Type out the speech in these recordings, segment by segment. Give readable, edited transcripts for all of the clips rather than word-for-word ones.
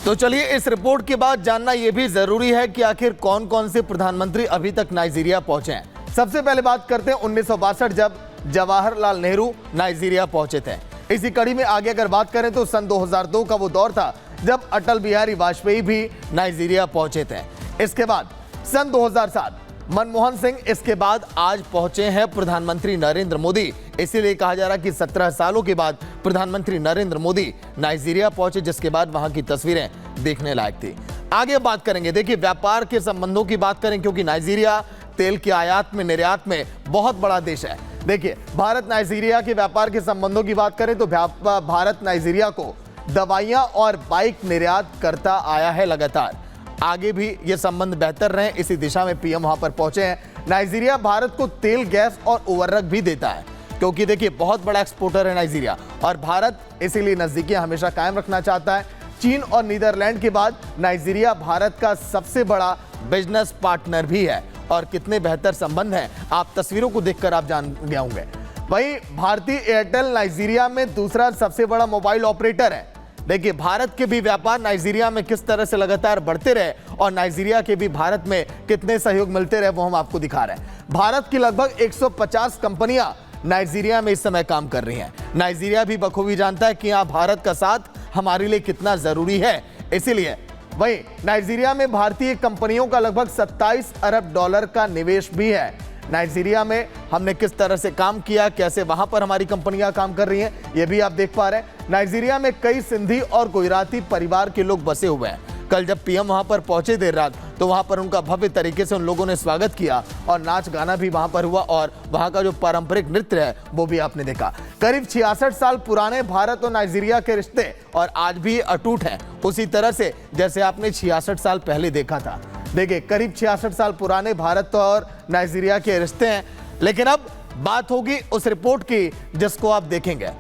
तो चलिए इस रिपोर्ट के बाद जानना यह भी जरूरी है कि आखिर कौन कौन से प्रधानमंत्री अभी तक नाइजीरिया पहुंचे हैं। सबसे पहले बात करते हैं 1962 जब जवाहरलाल नेहरू नाइजीरिया पहुंचे थे। इसी कड़ी में आगे अगर बात करें तो सन 2002 का वो दौर था जब अटल बिहारी वाजपेयी भी नाइजीरिया पहुंचे थे। इसके बाद सन 2007 मनमोहन सिंह, इसके बाद आज पहुंचे हैं प्रधानमंत्री नरेंद्र मोदी। इसीलिए कहा जा रहा है कि 17 सालों के बाद प्रधानमंत्री नरेंद्र मोदी नाइजीरिया पहुंचे, जिसके बाद वहां की तस्वीरें देखने लायक थी। आगे बात करेंगे, देखिए व्यापार के संबंधों की बात करें, क्योंकि नाइजीरिया तेल के आयात में निर्यात में बहुत बड़ा देश है। देखिए भारत नाइजीरिया के व्यापार के संबंधों की बात करें तो भारत नाइजीरिया को दवाइयां और बाइक निर्यात करता आया है लगातार। आगे भी ये संबंध बेहतर रहे, इसी दिशा में पीएम वहां पर पहुंचे हैं। नाइजीरिया भारत को तेल, गैस और उर्वरक भी देता है, क्योंकि देखिए बहुत बड़ा एक्सपोर्टर है नाइजीरिया और भारत इसीलिए नजदीकियां हमेशा कायम रखना चाहता है। चीन और नीदरलैंड के बाद नाइजीरिया भारत का सबसे बड़ा बिजनेस पार्टनर भी है और कितने बेहतर संबंध हैं आप तस्वीरों को देखकर आप जान गए होंगे। वहीं भारतीय एयरटेल नाइजीरिया में दूसरा सबसे बड़ा मोबाइल ऑपरेटर है। देखिए भारत के भी व्यापार नाइजीरिया में किस तरह से लगातार बढ़ते रहे और नाइजीरिया के भी भारत में कितने सहयोग मिलते रहे वो हम आपको दिखा रहे हैं। भारत की लगभग 150 कंपनियां नाइजीरिया में इस समय काम कर रही हैं। नाइजीरिया भी बखूबी जानता है कि यहाँ भारत का साथ हमारे लिए कितना जरूरी है, इसीलिए वहीं नाइजीरिया में भारतीय कंपनियों का लगभग 27 अरब डॉलर का निवेश भी है। नाइजीरिया में हमने किस तरह से काम किया, कैसे वहां पर हमारी कंपनियां काम कर रही हैं, ये भी आप देख पा रहे हैं। नाइजीरिया में कई सिंधी और गुजराती परिवार के लोग बसे हुए हैं। कल जब पीएम वहां पर पहुंचे देर रात तो वहां पर उनका भव्य तरीके से उन लोगों ने स्वागत किया और नाच गाना भी वहां पर हुआ और वहां का जो पारंपरिक नृत्य है वो भी आपने देखा। करीब 66 साल पुराने भारत और नाइजीरिया के रिश्ते और आज भी अटूट हैं, उसी तरह से जैसे आपने 66 साल पहले देखा था। देखिए करीब 66 साल पुराने भारत और नाइजीरिया के रिश्ते हैं। लेकिन अब बात होगी उस रिपोर्ट की जिसको आप देखेंगे।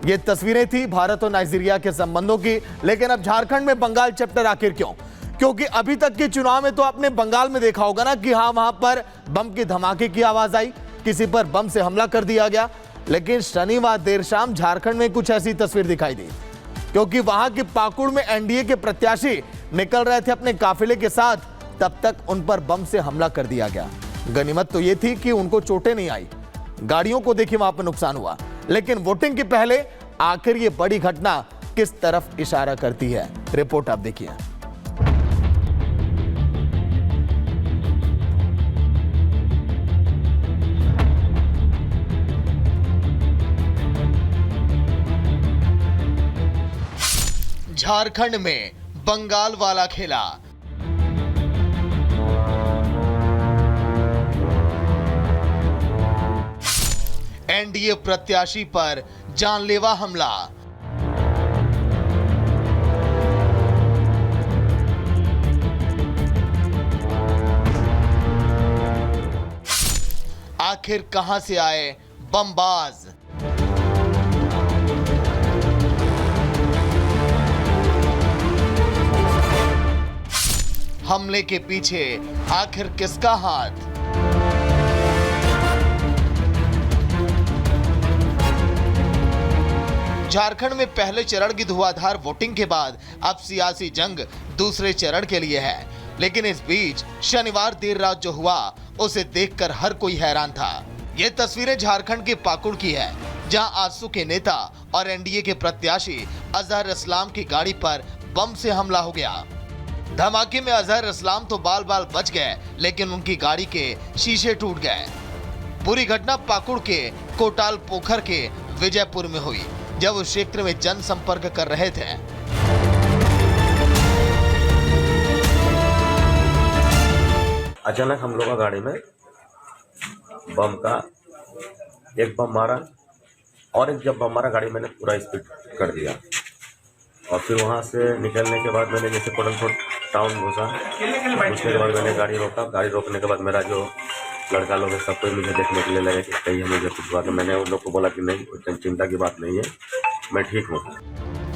ये तस्वीरें थी भारत और नाइजीरिया के संबंधों की, लेकिन अब झारखंड में बंगाल चैप्टर आखिर क्यों? क्योंकि अभी तक के चुनाव में तो आपने बंगाल में देखा होगा ना कि हाँ वहां पर बम के धमाके की आवाज आई, किसी पर बम से हमला कर दिया गया। लेकिन शनिवार देर शाम झारखंड में कुछ ऐसी तस्वीर दिखाई दी, क्योंकि वहां के पाकुड़ में एनडीए के प्रत्याशी निकल रहे थे अपने काफिले के साथ, तब तक उन पर बम से हमला कर दिया गया। गनीमत तो यह थी कि उनको चोटें नहीं आई, गाड़ियों को देखिए वहां पर नुकसान हुआ। लेकिन वोटिंग के पहले आखिर ये बड़ी घटना किस तरफ इशारा करती है, रिपोर्ट आप देखिए। झारखंड में बंगाल वाला खेला। एनडीए प्रत्याशी पर जानलेवा हमला। आखिर कहां से आए बमबाज? हमले के पीछे आखिर किसका हाथ? झारखंड में पहले चरण की धुआंधार वोटिंग के बाद अब सियासी जंग दूसरे चरण के लिए है। लेकिन इस बीच शनिवार देर रात जो हुआ उसे देखकर हर कोई हैरान था। ये तस्वीरें झारखंड के पाकुड़ की है, जहां आजसू के नेता और एनडीए के प्रत्याशी अजहर इस्लाम की गाड़ी पर बम से हमला हो गया। धमाके में अजहर इस्लाम तो बाल बाल बच गए, लेकिन उनकी गाड़ी के शीशे टूट गए। पूरी घटना पाकुड़ के कोटाल पोखर के विजयपुर में हुई, जब उस क्षेत्र में जनसंपर्क कर रहे थे। अचानक हम लोग का गाड़ी में बम का एक बम मारा और एक जब बम मारा गाड़ी मैंने पूरा स्पीड कर दिया और फिर वहाँ से निकलने के बाद मैंने जैसे कोटनपुर टाउन घुसा, उसके बाद मैंने गाड़ी रोका। गाड़ी रोकने के बाद मेरा जो लड़का लोग है सब कोई मुझे देखने के लिए लगे कि कहीं मुझे कुछ बात है। मैंने उन लोग को बोला कि नहीं, कोई चिंता की बात नहीं है, मैं ठीक हूँ।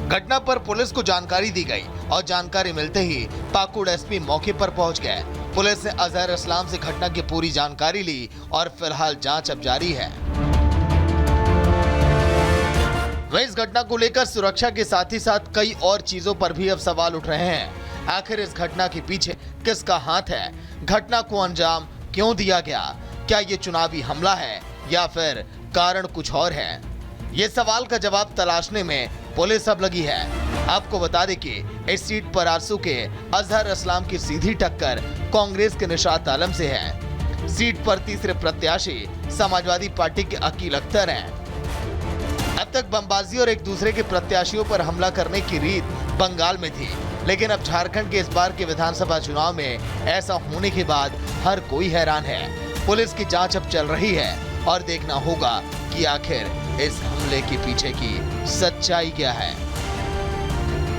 घटना पर पुलिस को जानकारी दी गई और जानकारी मिलते ही पाकुड़ एसपी मौके पर पहुंच गए। पुलिस ने अजहर इस्लाम से घटना की पूरी जानकारी ली और फिलहाल जांच अब जारी है। वहीं इस घटना को लेकर सुरक्षा के साथ ही साथ कई और चीजों पर भी अब सवाल उठ रहे हैं। आखिर इस घटना के पीछे किसका हाथ है? घटना को अंजाम क्यों दिया गया? क्या ये चुनावी हमला है या फिर कारण कुछ और है? ये सवाल का जवाब तलाशने में पुलिस अब लगी है। आपको बता दें कि इस सीट पर आरसू के अजहर असलाम की सीधी टक्कर कांग्रेस के निशात आलम से है। सीट पर तीसरे प्रत्याशी समाजवादी पार्टी के अकील अख्तर हैं। अब तक बमबाजी और एक दूसरे के प्रत्याशियों पर हमला करने की रीत बंगाल में थी, लेकिन अब झारखंड के इस बार के विधानसभा चुनाव में ऐसा होने के बाद हर कोई हैरान है। पुलिस की जांच अब चल रही है और देखना होगा कि आखिर इस हमले के पीछे की सच्चाई क्या है।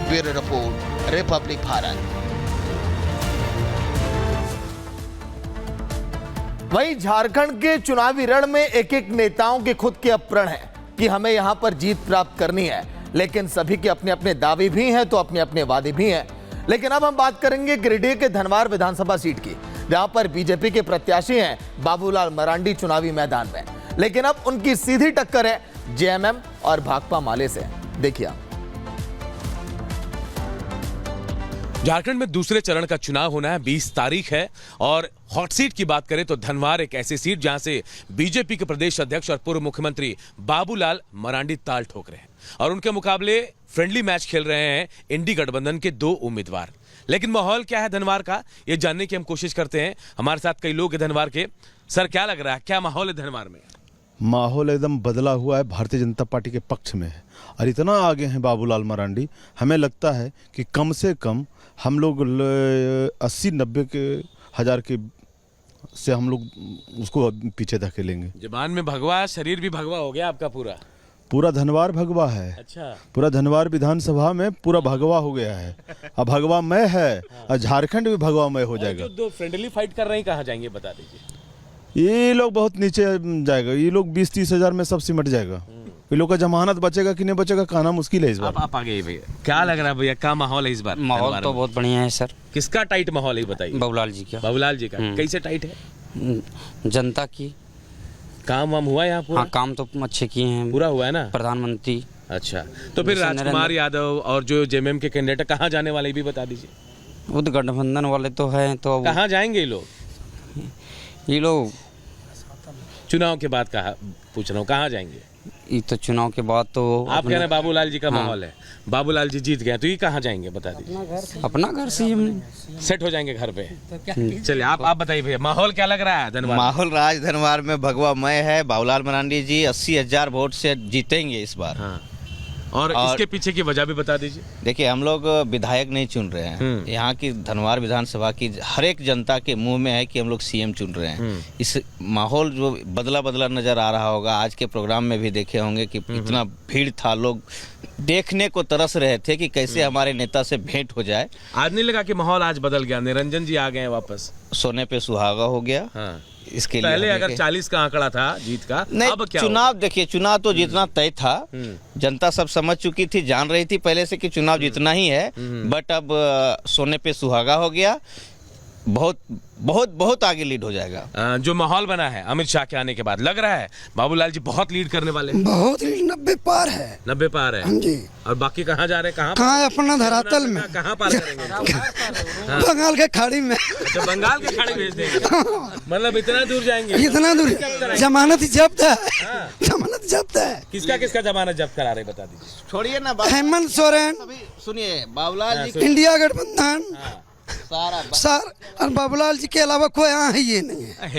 Bureau report, Republic Bharat. वहीं झारखंड के चुनावी रण में एक एक नेताओं के खुद के प्रण है कि हमें यहां पर जीत प्राप्त करनी है, लेकिन सभी के अपने अपने दावे भी हैं तो अपने अपने वादे भी हैं। लेकिन अब हम बात करेंगे गिरिडीह के धनवार विधानसभा सीट की, जहां पर बीजेपी के प्रत्याशी हैं बाबूलाल मरांडी चुनावी मैदान में, लेकिन अब उनकी सीधी टक्कर है जेएमएम और भाकपा माले से। देखिए, झारखंड में दूसरे चरण का चुनाव होना है, 20 तारीख है। और हॉट सीट की बात करें तो धनवार एक ऐसी सीट जहां से बीजेपी के प्रदेश अध्यक्ष और पूर्व मुख्यमंत्री बाबूलाल मरांडी ताल ठोक रहे हैं और उनके मुकाबले फ्रेंडली मैच खेल रहे हैं इंडी गठबंधन के 2 उम्मीदवार। लेकिन माहौल क्या है धनवार का, ये जानने की हम कोशिश करते हैं। हमारे साथ कई लोग हैं धनवार के। सर, क्या लग रहा है, क्या माहौल है धनवार में? माहौल एकदम बदला हुआ है, भारतीय जनता पार्टी के पक्ष में है और इतना आगे हैं बाबूलाल मरांडी। हमें लगता है कि कम से कम हम लोग 80-90 के हजार के से हम लोग उसको पीछे धकेलेंगे। जबान में भगवा, शरीर भी भगवा हो गया आपका पूरा धनवार भगवा है। अच्छा, पूरा धनवार विधानसभा में पूरा भगवा हो गया है। अब भगवामय है और झारखंड भी भगवामय हो जाएगा। जो 2 फ्रेंडली फाइट कर रहे हैं कहाँ जाएंगे बता दीजिए। ये लोग बहुत नीचे जाएगा, ये लोग 20-30 हजार में सब सिमट जाएगा। ये लोग का जमानत बचेगा कि नहीं बचेगा कहना मुश्किल है इस बार। आप आगे भैया, क्या लग रहा है भैया, क्या माहौल है इस बार? माहौल तो बहुत बढ़िया है सर। किसका टाइट माहौल है बताइए? बाबूलाल जी का। बाबूलाल जी का कैसे टाइट है? जनता की काम वाम हुआ यहाँ पूरा? हाँ, काम तो अच्छे किए हैं, पूरा हुआ है ना। प्रधानमंत्री। अच्छा, तो फिर राजकुमार यादव और जो जेएमएम के कैंडिडेट कहाँ जाने वाले भी बता दीजिए। वो तो गठबंधन वाले तो हैं, तो कहाँ जाएंगे ये लोग चुनाव के बाद कहा पूछ रहा हूँ, कहाँ जाएंगे? ये तो चुनाव के बाद तो आप कह रहे हैं बाबूलाल जी का माहौल है, बाबूलाल जी जीत गए तो ये कहाँ जाएंगे बता दीजिए। अपना घर से हम सेट हो जाएंगे घर पे। चलिए आप बताइए भैया, माहौल क्या लग रहा है धनवार? माहौल राज धनवार में भगवामय है। बाबूलाल मरांडी जी 80,000 वोट से जीतेंगे इस बार। हाँ। और इसके पीछे की वजह भी बता दीजिए। देखिए, हम लोग विधायक नहीं चुन रहे हैं, यहाँ की धनवार विधानसभा की हर एक जनता के मुंह में है कि हम लोग सीएम चुन रहे हैं। इस माहौल जो बदला बदला नजर आ रहा होगा, आज के प्रोग्राम में भी देखे होंगे कि इतना भीड़ था, लोग देखने को तरस रहे थे कि कैसे हमारे नेता से भेंट हो जाए। आज नहीं लगा कि माहौल आज बदल गया, निरंजन जी आ गए वापस, सोने पे सुहागा हो गया। हाँ। इसके लिए पहले अगर 40 का आंकड़ा था जीत का, नहीं, अब क्या चुनाव देखिए, चुनाव तो जीतना तय था। जनता सब समझ चुकी थी, जान रही थी पहले से कि चुनाव जीतना ही है। बट अब सोने पे सुहागा हो गया, बहुत बहुत बहुत आगे लीड हो जाएगा। जो माहौल बना है अमित शाह के आने के बाद, लग रहा है बाबूलाल जी बहुत लीड करने वाले हैं। बहुत लीड, 90 पार है। 90 पार है। हाँ जी। और बाकी कहाँ जा रहे हैं? कहाँ अपना धरातल में। कहाँ पार करेंगे? बंगाल के खाड़ी में। अच्छा, बंगाल के खाड़ी भेज देंगे। मतलब इतना दूर जाएंगे? इतना दूर, जमानत जब्त है। जमानत जब्त है। किसका किसका जमानत जब्त करा रहे बता दीजिए। छोड़िए ना, हेमंत सोरेन, सुनिए, बाबूलाल जी इंडिया गठबंधन, सारा सर और बाबूलाल जी के अलावा कोई यहाँ है ये नहीं है।